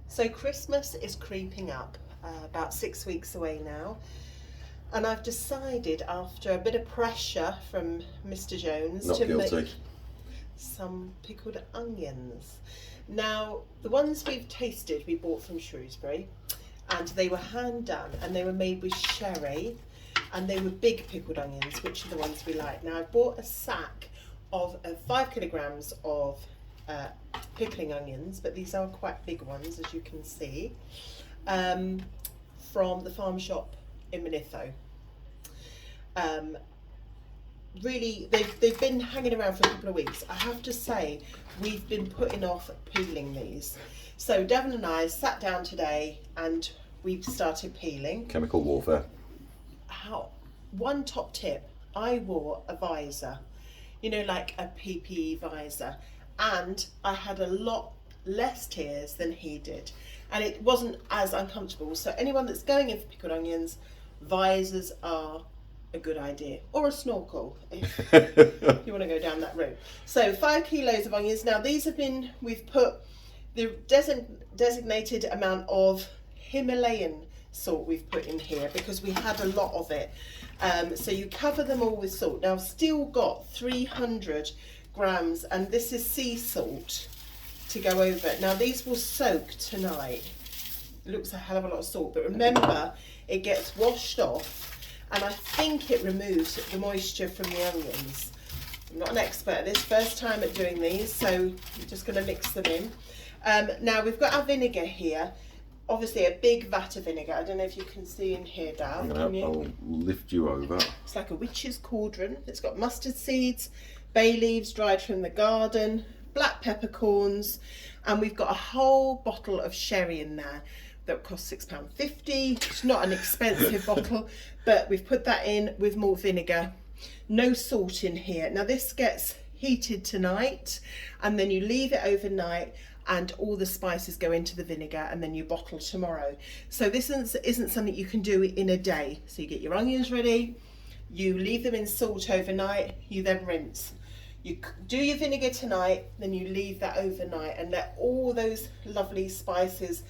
So Christmas is creeping up, about 6 weeks away now, and I've decided, after a bit of pressure from Mr. Jones, Not to guilty. make some pickled onions. Now, the ones we've tasted we bought from Shrewsbury, and they were hand done, and they were made with sherry, and they were big pickled onions, which are the ones we like. Now, I bought a sack of 5 kilograms of pickling onions, but these are quite big ones, as you can see, from the farm shop in Manitho. Really, they've been hanging around for a couple of weeks. I have to say, we've been putting off peeling these. So Devon and I sat down today and we've started peeling. Chemical warfare. One top tip, I wore a visor, you know, like a PPE visor, and I had a lot less tears than he did, and it wasn't as uncomfortable. So anyone that's going in for pickled onions, visors are a good idea, or a snorkel if you want to go down that route. So 5 kilos of onions. Now these have been, we've put the designated amount of Himalayan salt we've put in here because we had a lot of it. So you cover them all with salt. Now I've still got 300 grams, and this is sea salt to go over it. Now these will soak tonight. It looks a hell of a lot of salt, but remember it gets washed off, and I think it removes the moisture from the onions. I'm not an expert at this, first time at doing these, so I'm just going to mix them in. Now we've got our vinegar here, obviously a big vat of vinegar. I don't know if you can see in here, Dal. I'll lift you over. It's like a witch's cauldron. It's got mustard seeds, bay leaves dried from the garden, black peppercorns, and we've got a whole bottle of sherry in there that costs £6.50. It's not an expensive bottle, but we've put that in with malt vinegar. No salt in here. Now this gets heated tonight, and then you leave it overnight, and all the spices go into the vinegar, and then you bottle tomorrow. So this isn't something you can do in a day. So you get your onions ready, you leave them in salt overnight, you then rinse. You do your vinegar tonight, then you leave that overnight and let all those lovely spices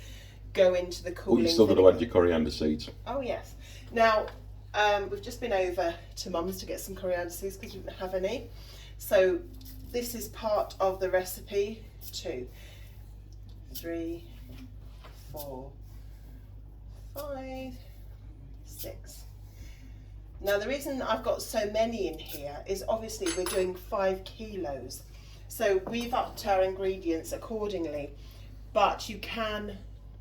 go into the cooling. Oh, you still got vinegar. to add your coriander seeds. Oh yes. Now we've just been over to Mum's to get some coriander seeds because we didn't have any. So this is part of the recipe. 2, 3, 4, 5, 6. Now the reason I've got so many in here is obviously we're doing 5 kilos. So we've upped our ingredients accordingly, but you can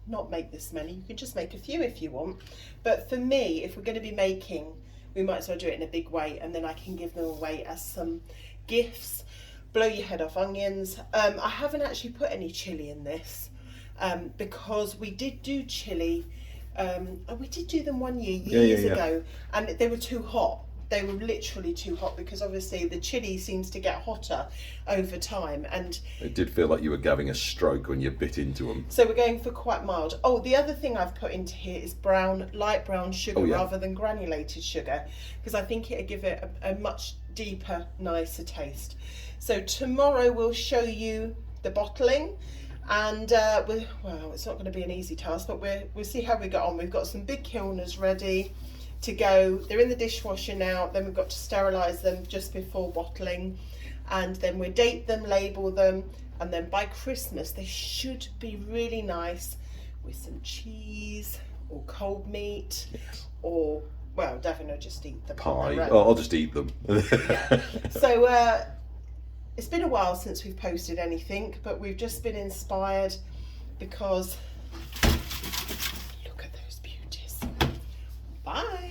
not make this many. You can just make a few if you want. But for me, if we're going to be making, we might as well do it in a big way, and then I can give them away as some gifts. Blow your head off onions. I haven't actually put any chilli in this because we did do chilli. We did do them one year, years ago, and they were too hot. They were literally too hot because obviously the chilli seems to get hotter over time, and It did feel like you were having a stroke when you bit into them. so we're going for quite mild. Oh, the other thing I've put into here is light brown sugar rather than granulated sugar, because I think it'll give it a much deeper, nicer taste. So tomorrow we'll show you the bottling, and well, it's not going to be an easy task, but we'll see how we get on. We've got some big kilners ready to go. They're in the dishwasher now. Then we've got to sterilise them just before bottling, and then we'll date them, label them, and then by Christmas they should be really nice with some cheese or cold meat, or, well, Devon will just eat them. Pie. Oh, I'll just eat them. Yeah. So it's been a while since we've posted anything, but we've just been inspired because look at those beauties. Bye.